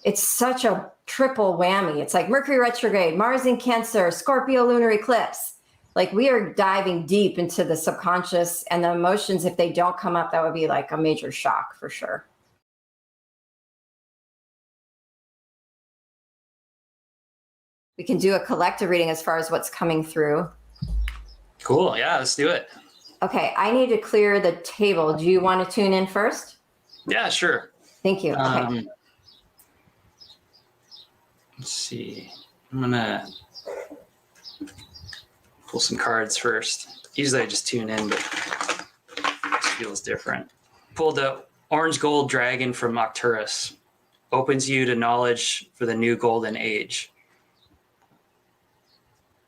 it's such a triple whammy. It's like Mercury retrograde, Mars in Cancer, Scorpio lunar eclipse. Like we are diving deep into the subconscious and the emotions. If they don't come up, that would be like a major shock for sure. We can do a collective reading as far as what's coming through. Cool. Yeah, let's do it. Okay, I need to clear the table. Do you want to tune in first? Yeah, sure. Thank you. Okay. Let's see. I'm gonna pull some cards first. Usually I just tune in, but this feels different. Pulled the orange gold dragon from Arcturus. Opens you to knowledge for the new golden age.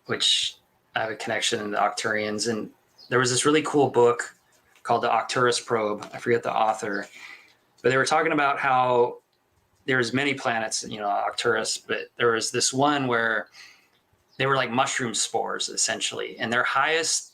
Which I have a connection to the Arcturians. And there was this really cool book called the Arcturus Probe. I forget the author, but they were talking about how there's many planets, you know, Arcturus, but there was this one where they were like mushroom spores essentially, and their highest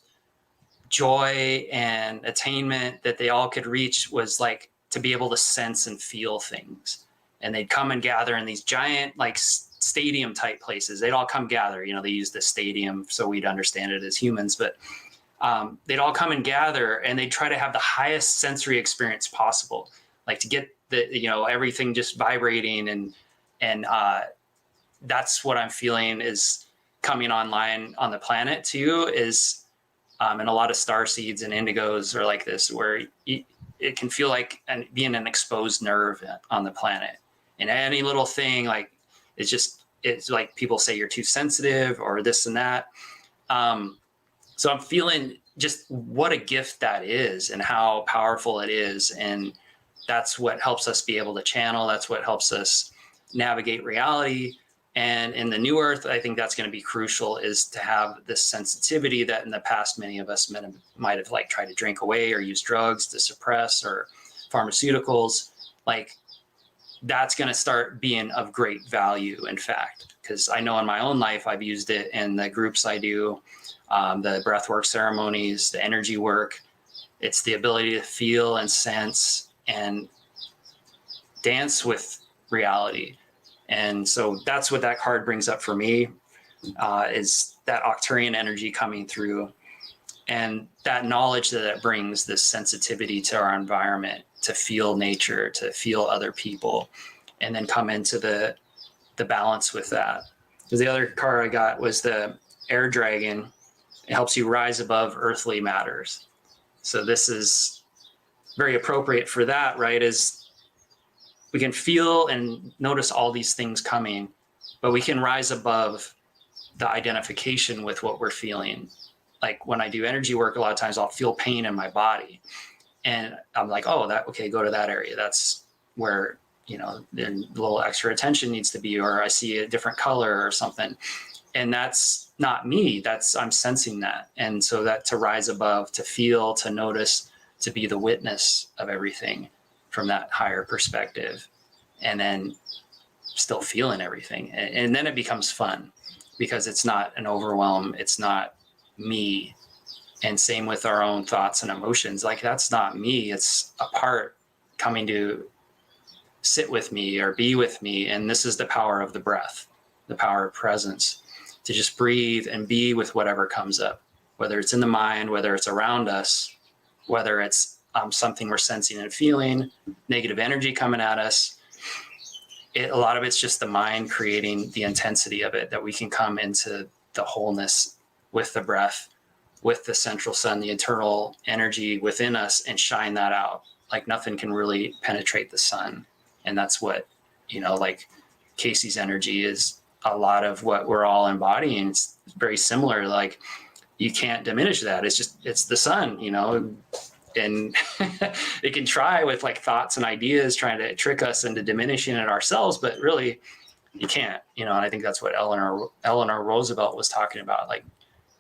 joy and attainment that they all could reach was like to be able to sense and feel things. And they'd come and gather in these giant like stadium type places. They'd all come gather, you know, they used the stadium so we'd understand it as humans, but they'd all come and gather and they'd try to have the highest sensory experience possible, like to get the, you know, everything just vibrating. And that's what I'm feeling is coming online on the planet too, is and a lot of star seeds and indigos are like this, where it can feel like being an exposed nerve on the planet. And any little thing, like, it's like people say you're too sensitive or this and that. So I'm feeling just what a gift that is and how powerful it is. And that's what helps us be able to channel. That's what helps us navigate reality. And in the new earth, I think that's going to be crucial, is to have this sensitivity that in the past, many of us might have like tried to drink away or use drugs to suppress, or pharmaceuticals. Like, that's going to start being of great value, in fact, because I know in my own life, I've used it in the groups I do, the breathwork ceremonies, the energy work. It's the ability to feel and sense and dance with reality. And so that's what that card brings up for me, is that Arcturian energy coming through, and that knowledge that it brings, this sensitivity to our environment, to feel nature, to feel other people, and then come into the balance with that. Because the other card I got was the air dragon. It helps you rise above earthly matters. So this is very appropriate for that, right? Is we can feel and notice all these things coming, but we can rise above the identification with what we're feeling. Like when I do energy work, a lot of times I'll feel pain in my body. And I'm like, oh, okay, go to that area. That's where, you know, a little extra attention needs to be, or I see a different color or something. And that's not me, I'm sensing that. And so that to rise above, to feel, to notice, to be the witness of everything from that higher perspective, and then still feeling everything. And then it becomes fun, because it's not an overwhelm. It's not me. And same with our own thoughts and emotions. Like, that's not me. It's a part coming to sit with me or be with me. And this is the power of the breath, the power of presence, to just breathe and be with whatever comes up, whether it's in the mind, whether it's around us, whether it's something we're sensing and feeling, negative energy coming at us. A lot of it's just the mind creating the intensity of it, that we can come into the wholeness with the breath, with the central sun, the internal energy within us, and shine that out. Like nothing can really penetrate the sun. And that's what, you know, like Casey's energy is a lot of what we're all embodying. It's very similar. Like, you can't diminish that. It's the sun, you know, and it can try with like thoughts and ideas trying to trick us into diminishing it ourselves, but really you can't, you know. And I think that's what Eleanor Roosevelt was talking about. Like,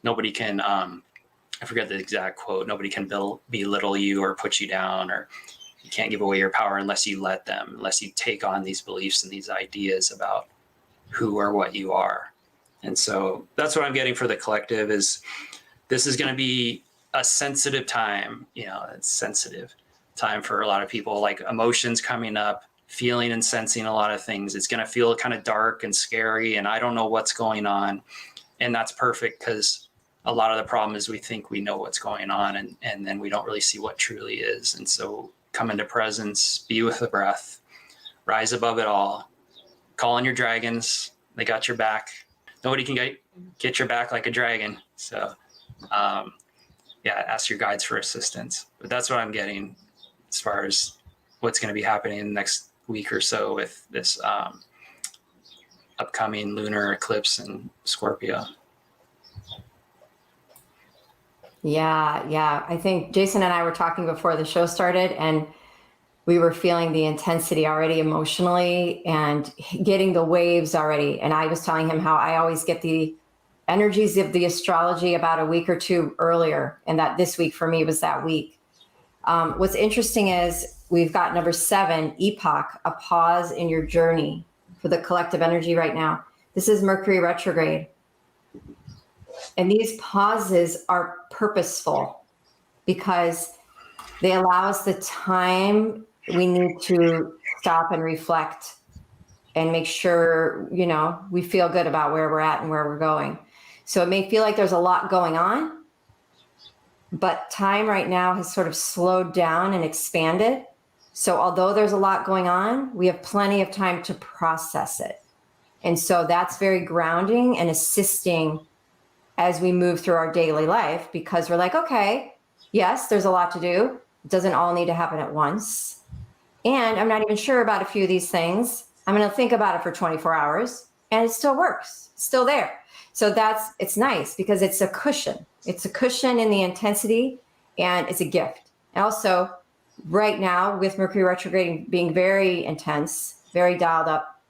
nobody can, I forget the exact quote, nobody can belittle you or put you down, or you can't give away your power unless you let them, unless you take on these beliefs and these ideas about who or what you are. And so that's what I'm getting for the collective, is this is going to be a sensitive time. You know, it's sensitive time for a lot of people, like emotions coming up, feeling and sensing a lot of things. It's going to feel kind of dark and scary, and I don't know what's going on. And that's perfect, because a lot of the problem is we think we know what's going on, and then we don't really see what truly is. And so come into presence, be with the breath, rise above it all, call on your dragons. They got your back. Nobody can get your back like a dragon. So yeah, ask your guides for assistance. But that's what I'm getting as far as what's going to be happening in the next week or so with this upcoming lunar eclipse in Scorpio. Yeah. I think Jason and I were talking before the show started, and we were feeling the intensity already emotionally and getting the waves already. And I was telling him how I always get the energies of the astrology about a week or two earlier, and that this week for me was that week. What's interesting is we've got number 7, epoch, a pause in your journey for the collective energy right now. This is Mercury retrograde. And these pauses are purposeful because they allow us the time we need to stop and reflect and make sure, we feel good about where we're at and where we're going. So it may feel like there's a lot going on, but time right now has sort of slowed down and expanded. So although there's a lot going on, we have plenty of time to process it. And so that's very grounding and assisting as we move through our daily life, because we're like, okay, yes, there's a lot to do. It doesn't all need to happen at once. And I'm not even sure about a few of these things. I'm going to think about it for 24 hours and it still works, it's still there. So it's nice because it's a cushion. It's a cushion in the intensity, and it's a gift. And also right now with Mercury retrograde being very intense, very dialed up,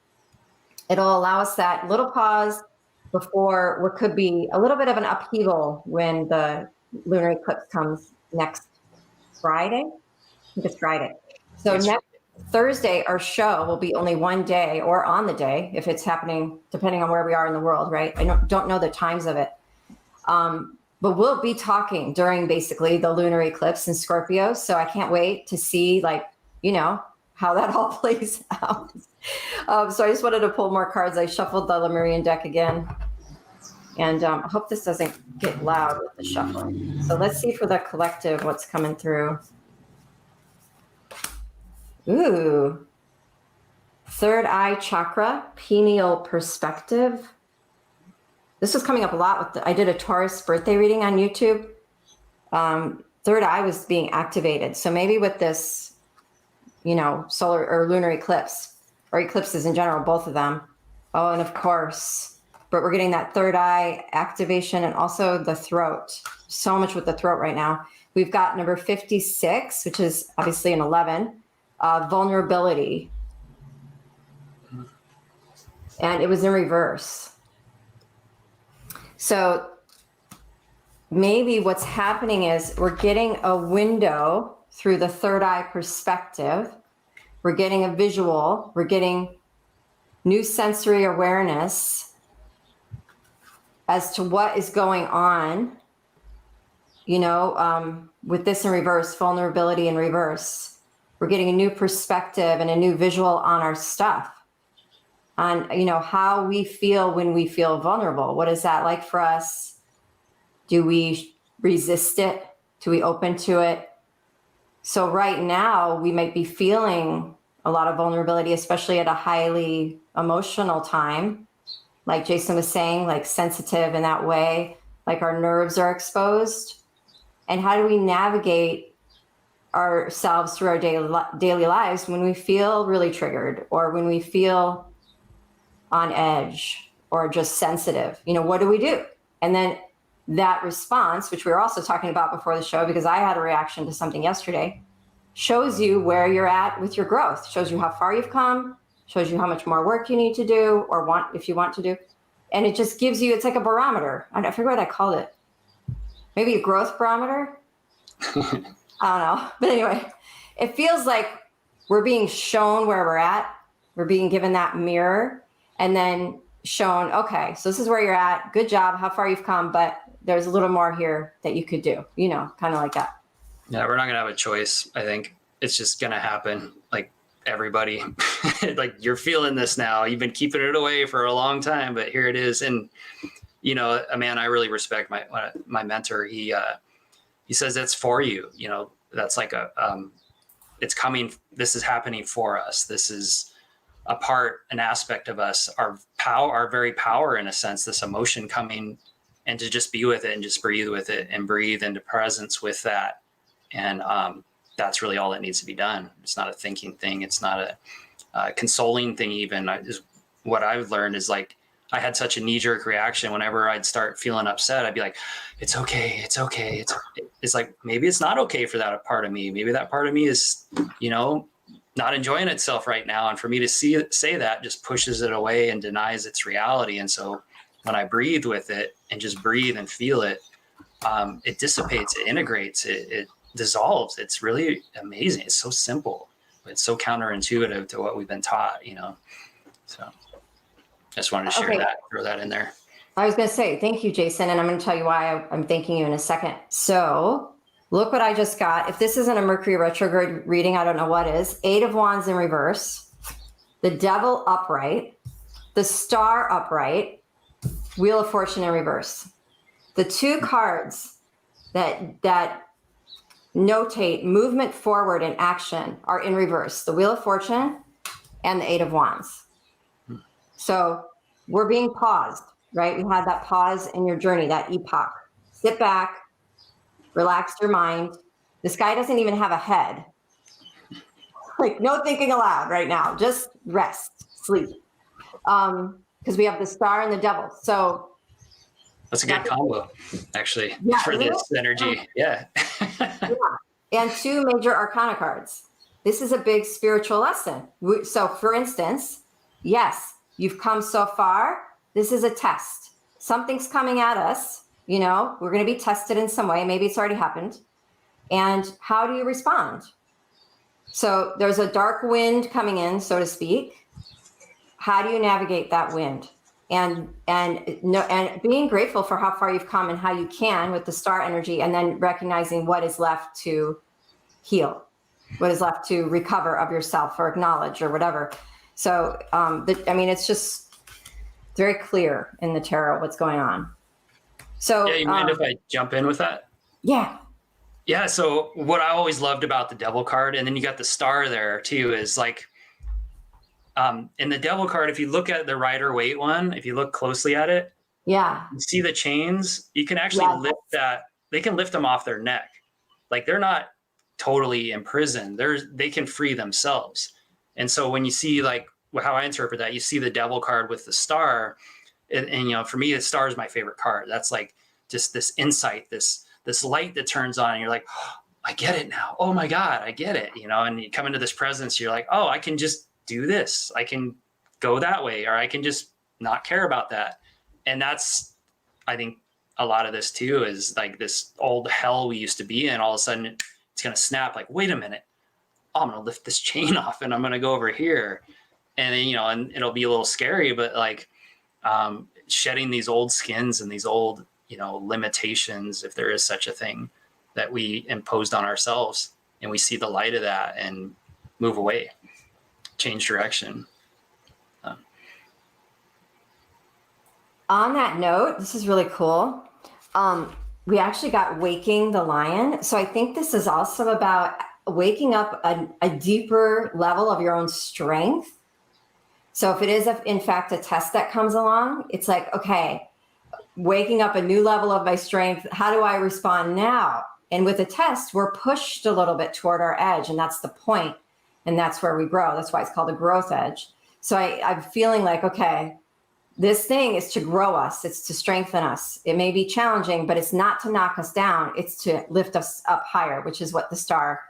it'll allow us that little pause before what could be a little bit of an upheaval when the lunar eclipse comes next Friday. I think it's Friday. So next Thursday, our show will be only one day, or on the day, if it's happening, depending on where we are in the world, right? I don't know the times of it. But we'll be talking during basically the lunar eclipse in Scorpio. So I can't wait to see, how that all plays out. So I just wanted to pull more cards. I shuffled the Lemurian deck again. And I hope this doesn't get loud with the shuffling. So let's see for the collective what's coming through. Ooh. Third eye chakra, pineal perspective. This was coming up a lot I did a Taurus birthday reading on YouTube. Third eye was being activated. So maybe with this, solar or lunar eclipse, or eclipses in general, both of them. Oh, and of course, but we're getting that third eye activation, and also the throat. So much with the throat right now. We've got number 56, which is obviously an 11, vulnerability. And it was in reverse. So maybe what's happening is we're getting a window through the third eye perspective. We're getting a visual. We're getting new sensory awareness as to what is going on, with this in reverse, vulnerability in reverse. We're getting a new perspective and a new visual on our stuff, on, how we feel when we feel vulnerable. What is that like for us? Do we resist it? Do we open to it? So right now we might be feeling a lot of vulnerability, especially at a highly emotional time. Like Jason was saying, like sensitive in that way, like our nerves are exposed. And how do we navigate ourselves through our daily lives when we feel really triggered, or when we feel on edge, or just sensitive? What do we do? And then that response, which we were also talking about before the show, because I had a reaction to something yesterday, shows you where you're at with your growth, shows you how far you've come, shows you how much more work you need to do, or if you want to do. And it just gives you, it's like a barometer. I forget what I called it. Maybe a growth barometer? I don't know. But anyway, it feels like we're being shown where we're at. We're being given that mirror and then shown, okay, so this is where you're at. Good job, how far you've come, but there's a little more here that you could do, kind of like that. Yeah, we're not going to have a choice. I think it's just going to happen. Like everybody. Like, you're feeling this now. You've been keeping it away for a long time, but here it is. And, you know, a man I really respect, my mentor, he says that's for you. You know, that's like it's coming. This is happening for us. This is an aspect of us, our power, our very power, in a sense, this emotion coming, and to just be with it and just breathe with it and breathe into presence with that. And that's really all that needs to be done. It's not a thinking thing. It's not a consoling thing. Even is what I've learned is, like, I had such a knee-jerk reaction whenever I'd start feeling upset. I'd be like, it's okay. It's okay. It's like, maybe it's not okay for that part of me. Maybe that part of me is, you know, not enjoying itself right now. And for me to say that just pushes it away and denies its reality. And so when I breathe with it and just breathe and feel it, it dissipates, it integrates, it dissolves. It's really amazing. It's so simple, but it's so counterintuitive to what we've been taught, you know? So I just wanted to share that, throw that in there. I was going to say, thank you, Jason. And I'm going to tell you why I'm thanking you in a second. So look what I just got. If this isn't a Mercury retrograde reading, I don't know what is. 8 of Wands in reverse, the Devil upright, the Star upright, Wheel of Fortune in reverse. The 2 cards that notate movement forward and action are in reverse, the Wheel of Fortune and the 8 of Wands. So we're being paused, right? You had that pause in your journey, that epoch. Sit back, relax your mind. This guy doesn't even have a head. Like, no thinking aloud right now. Just rest, sleep. Because we have the Star and the Devil. So that's a good combo, actually, for this energy. Yeah. Yeah. And 2 major arcana cards. This is a big spiritual lesson. So, for instance, yes, you've come so far. This is a test. Something's coming at us. You know, we're going to be tested in some way. Maybe it's already happened. And how do you respond? So there's a dark wind coming in, so to speak. How do you navigate that wind? And being grateful for how far you've come and how you can with the Star energy, and then recognizing what is left to heal, what is left to recover of yourself or acknowledge or whatever. So, it's just very clear in the tarot what's going on. So, yeah, you mind if I jump in with that? Yeah. Yeah. So what I always loved about the Devil card, and then you got the Star there too, is like, in the Devil card, if you look at the Rider-Waite one, if you look closely at it, yeah, you see the chains. You can actually lift that. They can lift them off their neck. Like, they're not totally imprisoned. They can free themselves. And so when you see, like, how I interpret that, you see the Devil card with the Star, and you know, for me, the Star is my favorite card. That's like just this insight, this light that turns on, and you're like, oh, I get it now. Oh my God, I get it. You know, and you come into this presence, you're like, oh, I can just do this. I can go that way, or I can just not care about that. And that's, I think, a lot of this too, is like this old hell we used to be in. All of a sudden it's going to snap, like, wait a minute, oh, I'm going to lift this chain off and I'm going to go over here. And then, you know, and it'll be a little scary, but like, shedding these old skins and these old, you know, limitations, if there is such a thing, that we imposed on ourselves, and we see the light of that and move away, change direction. On that note, this is really cool. We actually got Waking the Lion. So I think this is also about waking up a deeper level of your own strength. So if it is, in fact, a test that comes along, it's like, okay, waking up a new level of my strength. How do I respond now? And with a test, we're pushed a little bit toward our edge, and that's the point. And that's where we grow. That's why it's called a growth edge. So I'm feeling like, okay, this thing is to grow us. It's to strengthen us. It may be challenging, but it's not to knock us down. It's to lift us up higher, which is what the Star,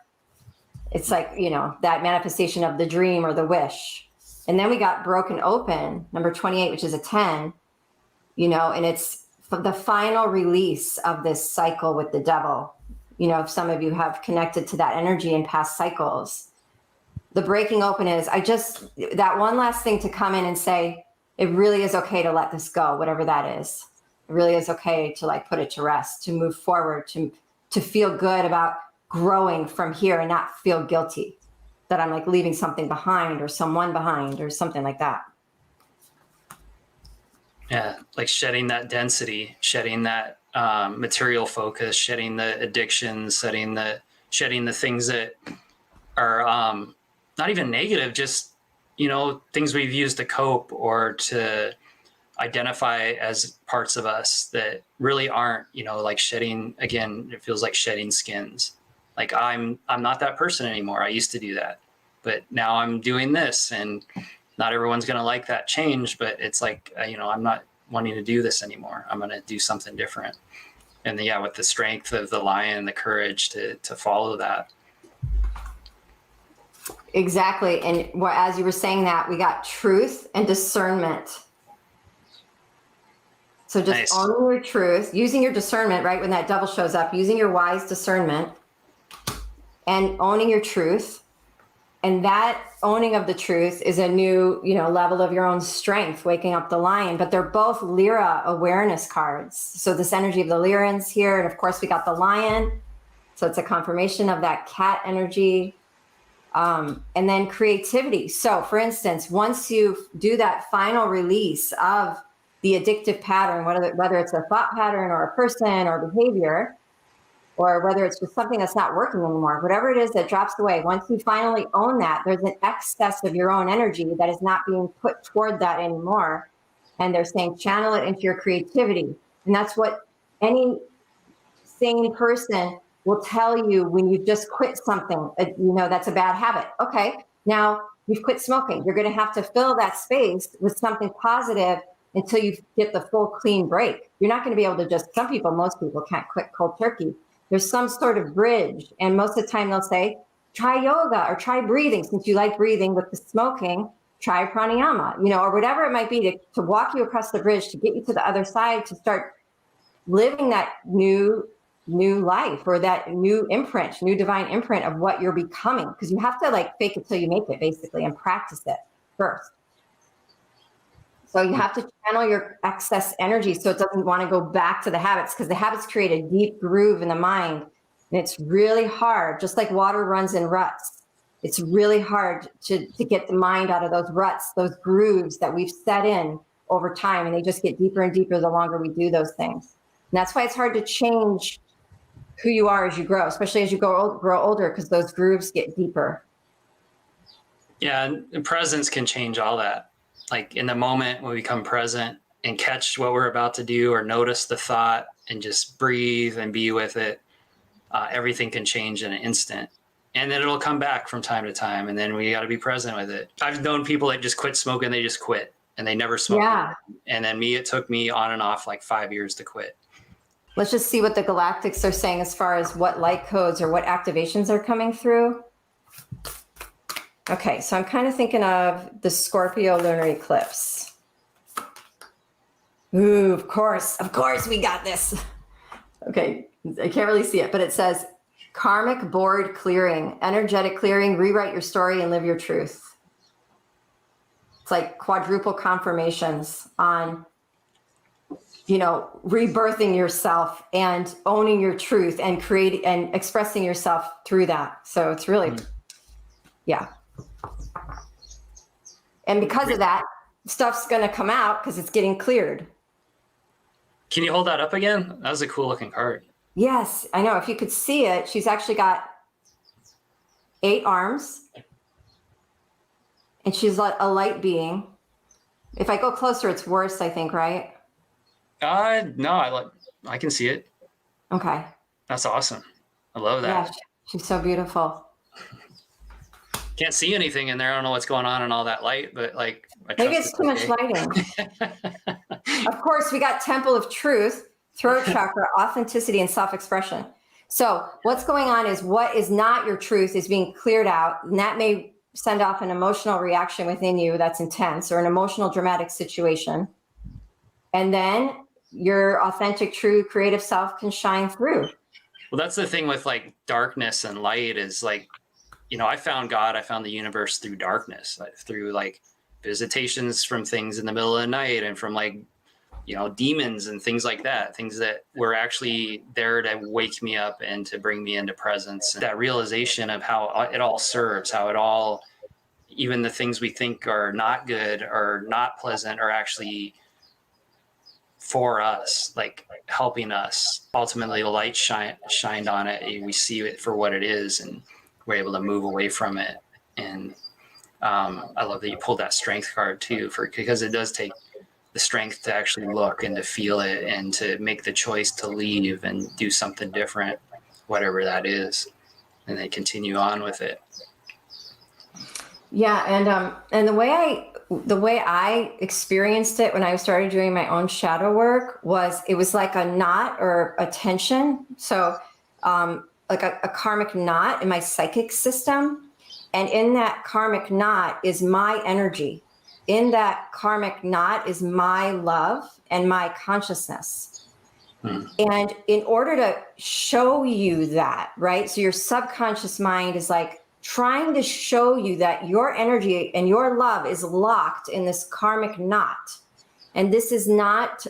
it's like, you know, that manifestation of the dream or the wish. And then we got Broken Open, number 28, which is a 10, you know, and it's the final release of this cycle with the Devil. You know, if some of you have connected to that energy in past cycles, the breaking open is, that one last thing to come in and say, it really is okay to let this go, whatever that is. It really is okay to, like, put it to rest, to move forward, to feel good about growing from here and not feel guilty. that I'm like leaving something behind or someone behind or something like that. Yeah, like shedding that density, shedding that material focus, shedding the addictions, shedding the things that are not even negative, just, things we've used to cope or to identify as parts of us that really aren't, like shedding, again, it feels like shedding skins. Like I'm not that person anymore. I used to do that, but now I'm doing this, and not everyone's going to like that change, but it's like, I'm not wanting to do this anymore. I'm going to do something different. And yeah, with the strength of the lion, the courage to follow that. Exactly. And as you were saying that, we got truth and discernment. So just Nice. owning your truth, using your discernment, right? When that devil shows up, using your wise discernment and owning your truth. And that owning of the truth is a new, level of your own strength, waking up the lion. But they're both Lyra awareness cards. So this energy of the Lyrans here. And of course, we got the lion. So it's a confirmation of that cat energy. And then creativity. So for instance, once you do that final release of the addictive pattern, whether it's a thought pattern or a person or behavior, or whether it's just something that's not working anymore, whatever it is that drops away, once you finally own that, there's an excess of your own energy that is not being put toward that anymore. And they're saying, channel it into your creativity. And that's what any sane person will tell you when you just quit something, that's a bad habit. Okay, now you've quit smoking. You're going to have to fill that space with something positive until you get the full clean break. You're not going to be able to most people can't quit cold turkey. There's some sort of bridge. And most of the time they'll say, try yoga or try breathing. Since you like breathing with the smoking, try pranayama, or whatever it might be to walk you across the bridge, to get you to the other side, to start living that new life or that new divine imprint of what you're becoming. Because you have to fake it till you make it, basically, and practice it first. So you have to channel your excess energy so it doesn't want to go back to the habits, because the habits create a deep groove in the mind. And it's really hard, just like water runs in ruts. It's really hard to get the mind out of those ruts, those grooves that we've set in over time. And they just get deeper and deeper the longer we do those things. And that's why it's hard to change who you are as you grow, especially as you grow older, because those grooves get deeper. Yeah, and presence can change all that. Like in the moment when we become present and catch what we're about to do or notice the thought and just breathe and be with it, everything can change in an instant. And then it'll come back from time to time. And then we got to be present with it. I've known people that just quit smoking. They just quit and they never smoked. Yeah. And then it took me on and off like 5 years to quit. Let's just see what the Galactics are saying as far as what light codes or what activations are coming through. Okay, so I'm kind of thinking of the Scorpio lunar eclipse. Ooh, of course we got this. Okay, I can't really see it, but it says karmic board clearing, energetic clearing, rewrite your story and live your truth. It's like quadruple confirmations on, rebirthing yourself and owning your truth and creating and expressing yourself through that. So it's really, yeah. And because of that, stuff's going to come out because it's getting cleared. Can you hold that up again? That was a cool looking card. Yes, I know. If you could see it, she's actually got 8 arms. And she's like a light being. If I go closer, it's worse, I think, right? No, I can see it. Okay. That's awesome. I love that. Yeah, she's so beautiful. Can't see anything in there. I don't know what's going on in all that light, but maybe it's too much lighting. Of course, we got Temple of Truth, throat chakra, authenticity, and self-expression. So what's going on is what is not your truth is being cleared out, and that may send off an emotional reaction within you that's intense, or an emotional dramatic situation. And then your authentic, true, creative self can shine through. Well, that's the thing with darkness and light is I found God, I found the universe through darkness, through visitations from things in the middle of the night and from demons and things like that, things that were actually there to wake me up and to bring me into presence. That realization of how it all serves, how it all, even the things we think are not good or not pleasant, are actually for us, like helping us. Ultimately, the light shined on it. We see it for what it is, and we're able to move away from it. And I love that you pulled that strength card too, because it does take the strength to actually look and to feel it and to make the choice to leave and do something different, whatever that is, and then continue on with it. Yeah, and the way I experienced it when I started doing my own shadow work was, it was like a knot or a tension. So like a karmic knot in my psychic system. And in that karmic knot is my energy. In that karmic knot is my love and my consciousness. And in order to show you that, right? So your subconscious mind is like trying to show you that your energy and your love is locked in this karmic knot. And this is not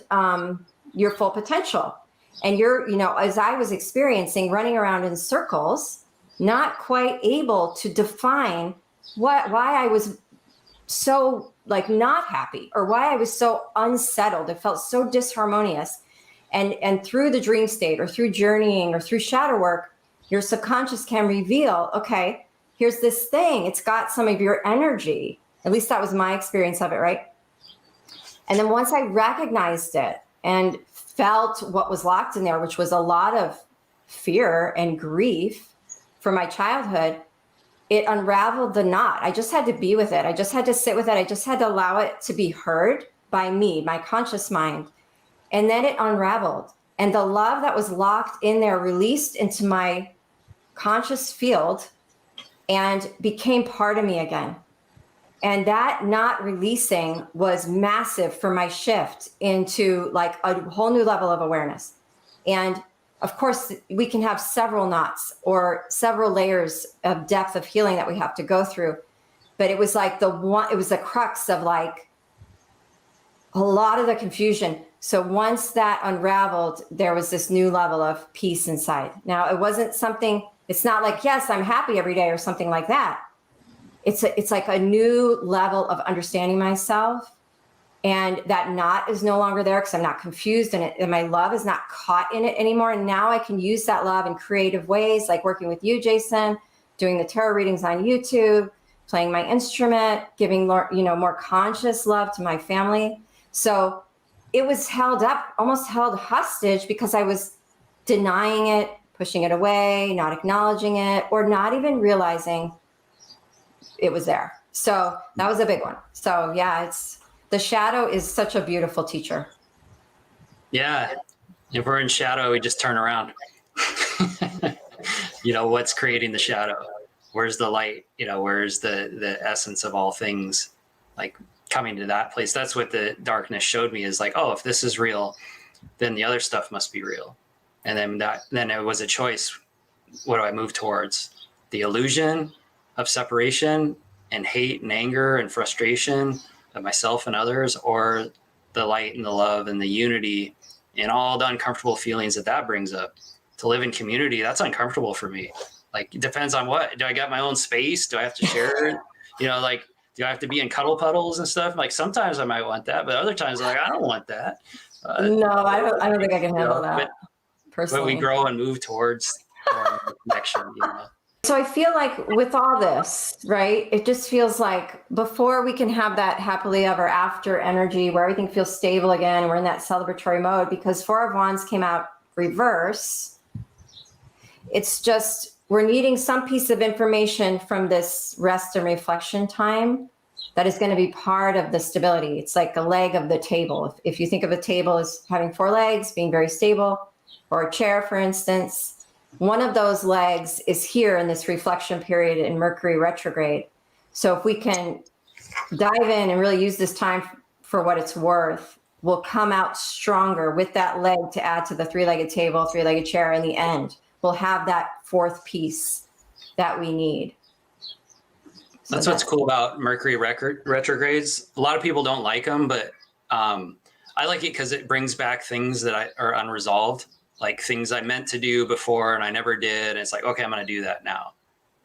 your full potential. And you're, as I was experiencing, running around in circles, not quite able to define why I was so like not happy, or why I was so unsettled. It felt so disharmonious. And through the dream state, or through journeying, or through shadow work, your subconscious can reveal, okay, here's this thing. It's got some of your energy. At least that was my experience of it, right? And then once I recognized it and felt what was locked in there, which was a lot of fear and grief from my childhood, it unraveled the knot. I just had to be with it. I just had to sit with it. I just had to allow it to be heard by me, my conscious mind. And then it unraveled. And the love that was locked in there released into my conscious field and became part of me again. And that not releasing was massive for my shift into like a whole new level of awareness. And of course, we can have several knots or several layers of depth of healing that we have to go through. But it was like it was the crux of like a lot of the confusion. So once that unraveled, there was this new level of peace inside. Now, it wasn't something, it's not like, yes, I'm happy every day or something like that. It's like a new level of understanding myself. And that knot is no longer there because I'm not confused in it, and my love is not caught in it anymore. And now I can use that love in creative ways, like working with you, Jason, doing the tarot readings on YouTube, playing my instrument, giving more conscious love to my family. So it was held up, almost held hostage, because I was denying it, pushing it away, not acknowledging it, or not even realizing it was there. So that was a big one. So yeah, the shadow is such a beautiful teacher. Yeah. If we're in shadow, we just turn around. What's creating the shadow? Where's the light? Where's the essence of all things? Like coming to that place. That's what the darkness showed me, is like, oh, if this is real, then the other stuff must be real. And then it was a choice. What do I move towards? The illusion of separation and hate and anger and frustration of myself and others, or the light and the love and the unity and all the uncomfortable feelings that brings up. To live in community, that's uncomfortable for me. Like, it depends on what. Do I got my own space? Do I have to share it? Do I have to be in cuddle puddles and stuff? Like, sometimes I might want that, but other times I'm like, I don't want that. No, I don't think I can handle that. Personally. But we grow and move towards connection. So I feel like with all this, right, it just feels like before we can have that happily ever after energy where everything feels stable again, and we're in that celebratory mode, because Four of Wands came out reverse. It's just, we're needing some piece of information from this rest and reflection time that is going to be part of the stability. It's like a leg of the table. If you think of a table as having 4 legs, being very stable, or a chair, for instance, one of those legs is here in this reflection period in Mercury retrograde. So if we can dive in and really use this time for what it's worth, we'll come out stronger with that leg to add to the 3-legged table, 3-legged chair in the end. We'll have that 4th piece that we need. That's what's cool about Mercury retrogrades. A lot of people don't like them, but I like it because it brings back things that are unresolved, like things I meant to do before and I never did. And it's like, okay, I'm going to do that now.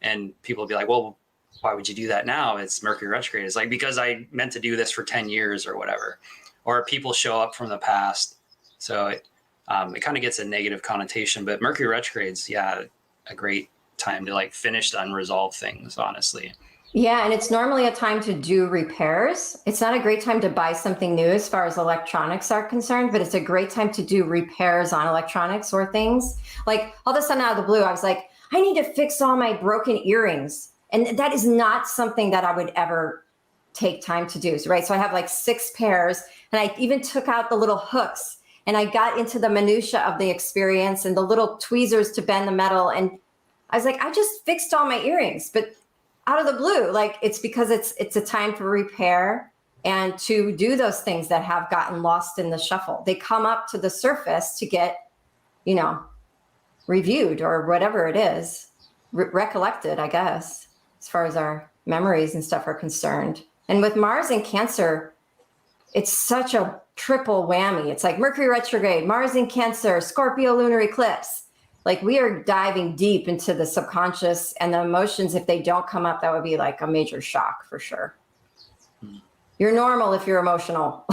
And people will be like, well, why would you do that now? It's Mercury retrograde. It's like, because I meant to do this for 10 years or whatever. Or people show up from the past. So it kind of gets a negative connotation. But Mercury retrograde's, yeah, a great time to like finish the unresolved things, honestly. Yeah, and it's normally a time to do repairs. It's not a great time to buy something new as far as electronics are concerned, but it's a great time to do repairs on electronics or things. Like all of a sudden out of the blue, I was like, I need to fix all my broken earrings. And that is not something that I would ever take time to do, right? So I have like 6 pairs, and I even took out the little hooks, and I got into the minutia of the experience and the little tweezers to bend the metal. And I was like, I just fixed all my earrings, but out of the blue, like it's because it's a time for repair and to do those things that have gotten lost in the shuffle. They come up to the surface to get, reviewed or whatever it is, recollected, I guess, as far as our memories and stuff are concerned. And with Mars in Cancer, it's such a triple whammy. It's like Mercury retrograde, Mars in Cancer, Scorpio lunar eclipse. Like we are diving deep into the subconscious, and the emotions, if they don't come up, that would be like a major shock for sure. You're normal if you're emotional.